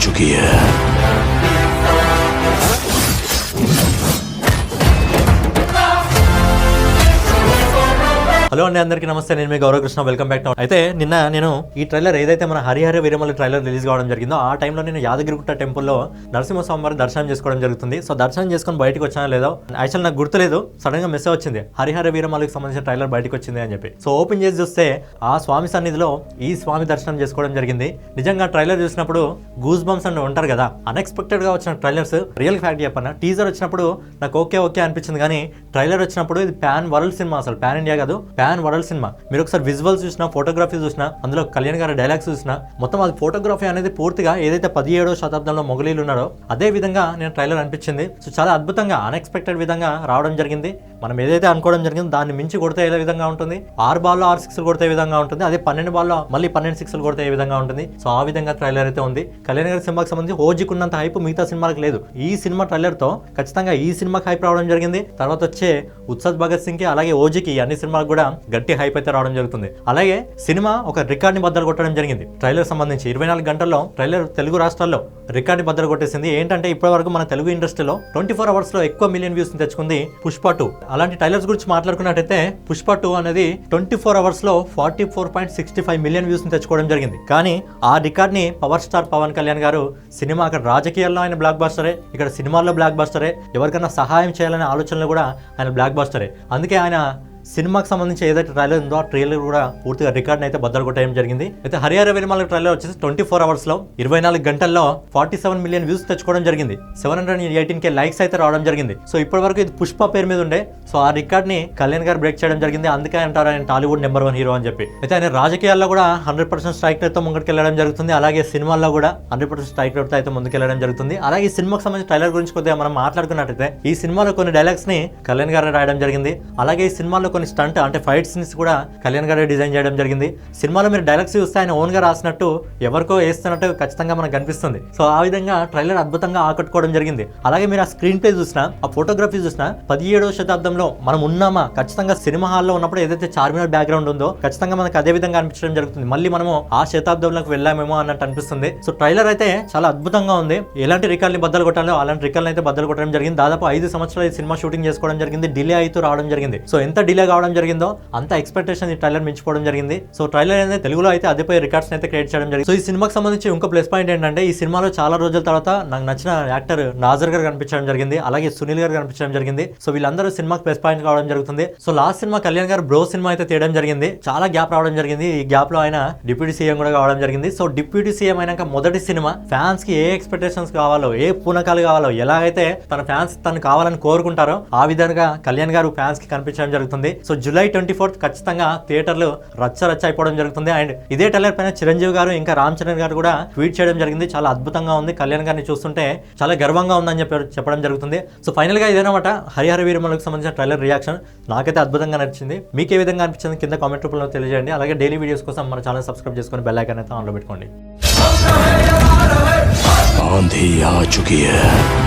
चुकी है। హలో అండి, అందరికీ నమస్తే. నేను మీ గౌరవ కృష్ణ. Welcome back to. అయితే నిన్న నేను ఈ ట్రైలర్ ఏదైతే మన హరిహర వీరమల్లి ట్రైలర్ రిలీజ్ కావడం జరిగిందో ఆ టైంలో నేను యాదగిరిగుట్ట టెంపుల్లో నరసింహస్వామి వారి దర్శనం చేసుకోవడం జరుగుతుంది. సో దర్శనం చేసుకొని బయటకు వచ్చానో లేదో యాక్చువల్ నాకు గుర్తులేదు. సడన్ గా మెసేజ్ వచ్చింది, హరిహర వీరమల్లికి సంబంధించిన ట్రైలర్ బయటకు వచ్చింది అని చెప్పి. సో ఓపెన్ చేసి చూస్తే ఆ స్వామి సన్నిధిలో ఈ స్వామి దర్శనం చేసుకోవడం జరిగింది. నిజంగా ట్రైలర్ చూసినప్పుడు గూస్ బంప్స్ అని ఉంటారు కదా, అన్ఎక్స్పెక్టెడ్ గా వచ్చిన ట్రైలర్స్ రియల్ ఫ్యాక్ట్ చెప్పన్నా. టీజర్ వచ్చినప్పుడు నాకు ఓకే అనిపించింది, కానీ ట్రైలర్ వచ్చినప్పుడు ఇది పాన్ వరల్డ్ సినిమా, అసలు పాన్ ఇండియా కాదు, పాన్ వరల్డ్ సినిమా. మీరు ఒకసారి విజువల్స్ చూసినా, ఫోటోగ్రఫీ చూసినా, అందులో కళ్యాణ్ గారి డైలాగ్స్ చూసినా, మొత్తం అది ఫోటోగ్రఫీ అనేది పూర్తిగా ఏదైతే 17వ శతాబ్దంలో మొఘలీలు ఉన్నారో అదే విధంగా నేను ట్రైలర్ అనిపించింది. సో చాలా అద్భుతంగా అన్ఎక్స్పెక్టెడ్ విధంగా రావడం జరిగింది. మనం ఏదైతే అనుకోవడం జరిగిందో దాన్ని మించి కొడితే ఏ విధంగా ఉంటుంది, 6 బాల్లో 6 సిక్స్లు కొడితే ఏ విధంగా ఉంటుంది, అదే 12 బాల్లో మళ్ళీ 12 సిక్స్లు కొడితే ఏ విధంగా ఉంటుంది. సో ఆ విధంగా ట్రైలర్ అయితే ఉంది. కళ్యాణ్ గారి సినిమాకి సంబంధించి ఓజీకి ఉన్నంత హైప్ మిగతా సినిమాలకు లేదు. ఈ సినిమా ట్రైలర్ తో ఖచ్చితంగా ఈ సినిమాకి హైప్ రావడం జరిగింది. తర్వాత వచ్చే ఉత్సద్ భగత్ సింగ్ కి అలాగే ఓజీకి అన్ని సినిమాలకు కూడా గట్టి హైప్ అయితే రావడం జరుగుతుంది. అలాగే సినిమా ఒక రికార్డ్ ని బద్దలు కొట్టడం జరిగింది. ట్రైలర్ సంబంధించి 24 గంటల్లో ట్రైలర్ తెలుగు రాష్ట్రాల్లో రికార్డ్ ని బద్దలు కొట్టేసింది. ఏంటంటే ఇప్పటి వరకు మన తెలుగు ఇండస్ట్రీలో 24 అవర్స్ లో ఎక్కువ మిలియన్ వ్యూస్ తెచ్చుకుంది పుష్ప 2. అలాంటి ట్రైలర్స్ గురించి మాట్లాడుకున్నట్టయితే పుష్ప 2 అనేది 24 అవర్స్ లో 44.65 మిలియన్ వ్యూస్ తెచ్చుకోవడం జరిగింది. కానీ ఆ రికార్డ్ ని పవర్ స్టార్ పవన్ కళ్యాణ్ గారు సినిమా అక్కడ రాజకీయాల్లో ఆయన బ్లాక్ బాస్టరే, ఇక్కడ సినిమాల్లో బ్లాక్ బాస్టరే, ఎవరికైనా సహాయం చేయాలనే ఆలోచనలో కూడా ఆయన బ్లాక్ బాస్టరే. అందుకే ఆయన సినిమాకి సంబంధించి ఏదైతే ట్రైలర్ ఉందో ఆ ట్రైలర్ కూడా పూర్తిగా రికార్డ్ అయితే బద్దలు కొట్టడం జరిగింది. అయితే హరిహర వీరమల్లి ట్రైలర్ వచ్చేసి 24 అవర్స్ లో 24 గంటల్లో 47 మిలియన్ వ్యూస్ తెచ్చుకోవడం జరిగింది. 718K లైక్స్ అయితే రావడం జరిగింది. సో ఇప్పటి వరకు ఇది పుష్ప పేరు మీద ఉండే. సో ఆ రికార్డ్ ని కళ్యాణ్ గారు బ్రేక్ చేయడం జరిగింది. అందుకే అంటారు ఆయన టాలీవుడ్ నెంబర్ 1 హీరో అని చెప్పి. అయితే ఆయన రాజకీయాల్లో కూడా 100% స్ట్రైక్ రేట్ తో ముందుకు వెళ్ళడం జరుగుతుంది. అలాగే సినిమాల్లో కూడా 100% స్ట్రైక్ రేట్ తో అయితే ముందుకు వెళ్ళడం జరుగుతుంది. అలాగే ఈ సినిమాకి సంబంధించిన ట్రైలర్ గురించి కొద్దిగా మనం మాట్లాడుకున్నట్టయితే ఈ సినిమాలో కొన్ని డైలాగ్స్ ని కళ్యాణ్ గారు రాయడం జరిగింది. అలాగే ఈ సినిమాలో కొన్ని స్టంట్ అంటే ఫైట్ సీన్స్ కూడా కళ్యాణ్ గారే డిజైన్ చేయడం జరిగింది. సినిమాలో మీరు డైలాగ్స్ చూస్తే ఆయన ఓన్ గా రాసినట్టు ఎవరికో వేస్తున్నట్టు ఖచ్చితంగా మనకు కనిపిస్తుంది. సో ఆ విధంగా ట్రైలర్ అద్భుతంగా ఆకట్టుకోవడం జరిగింది. అలాగే మీరు ఆ స్క్రీన్ ప్లే చూసినా, ఆ ఫోటోగ్రఫీ చూసినా 17వ శతాబ్దంలో మనం ఉన్నామా, ఖచ్చితంగా సినిమా హాల్లో ఉన్నప్పుడు ఏదైతే చార్మినార్ బ్యాక్గ్రౌండ్ ఉందో ఖచ్చితంగా మనకు అదే విధంగా అనిపించడం జరుగుతుంది. మళ్ళీ మనము ఆ శతాబ్దంలోకి వెళ్ళామేమో అన్నట్టు అనిపిస్తుంది. సో ట్రైలర్ అయితే చాలా అద్భుతంగా ఉంది. ఎలాంటి రికార్డుని బద్దలు కొట్టాలో అలాంటి రికార్డులు అయితే బద్దలు కొట్టడం జరిగింది. దాదాపు 5 సంవత్సరాలు ఈ సినిమా షూటింగ్ చేసుకోవడం జరిగింది. డిలే అయితే రావడం జరిగింది. సో ఎంత డిలే కావడం జరిగిందో అంత ఎక్స్పెక్టేషన్ ఈ ట్రైలర్ మించిపోవడం జరిగింది. సో ట్రైలర్ అనేది తెలుగులో అయితే అదిపై రికార్డ్స్ అయితే క్రియేట్ చేయడం జరిగింది. సో ఈ సినిమాకి సంబంధించి ఇంకో ప్లస్ పాయింట్ ఏంటంటే ఈ సినిమాలో చాలా రోజుల తర్వాత నాకు నచ్చిన యాక్టర్ నాజర్ గారు కనిపించడం జరిగింది. అలాగే సునీల్ గారు కనిపించడం జరిగింది. సో వీళ్ళందరూ సినిమాకి ప్లస్ పాయింట్ కావడం జరుగుతుంది. సో లాస్ట్ సినిమా కళ్యాణ్ గారు బ్రో సినిమా అయితే తీయడం జరిగింది. చాలా గ్యాప్ రావడం జరిగింది. ఈ గ్యాప్ లో ఆయన డిప్యూటీ సీఎం కూడా కావడం జరిగింది. సో డిప్యూటీ సీఎం అయినాక మొదటి సినిమా ఫ్యాన్స్ కి ఏ ఎక్స్పెక్టేషన్స్ కావాలో, ఏ పూనకాలు కావాలో, ఎలాగైతే తన ఫ్యాన్స్ తను కావాలని కోరుకుంటారో ఆ విధంగా కళ్యాణ్ గారు ఫ్యాన్స్ కి కనిపించడం జరుగుతుంది. సో జూలై 24 ఖచ్చితంగా థియేటర్లు రచ్చ అయిపోవడం జరుగుతుంది. అండ్ ఇదే ట్రైలర్ పైన చిరంజీవి గారు ఇంకా రామ్ చరణ్ గారు కూడా ట్వీట్ చేయడం జరిగింది. చాలా అద్భుతంగా ఉంది, కళ్యాణ్ గారిని చూస్తుంటే చాలా గర్వంగా ఉందని చెప్పడం జరుగుతుంది. సో ఫైనల్ గా ఇదేనమాట హరిహర వీరమల్లికి సంబంధించిన ట్రైలర్ రియాక్షన్. నాకైతే అద్భుతంగా నచ్చింది. మీకు ఏ విధంగా అనిపించింది కింద కామెంట్ రూపంలో తెలియజేయండి. అలాగే డైలీ వీడియోస్ కోసం మన ఛానల్ సబ్స్క్రైబ్ చేసుకొని బెల్ ఐకాన్ అయితే ఆన్లో పెట్టుకోండి. आंधी आ चुकी है।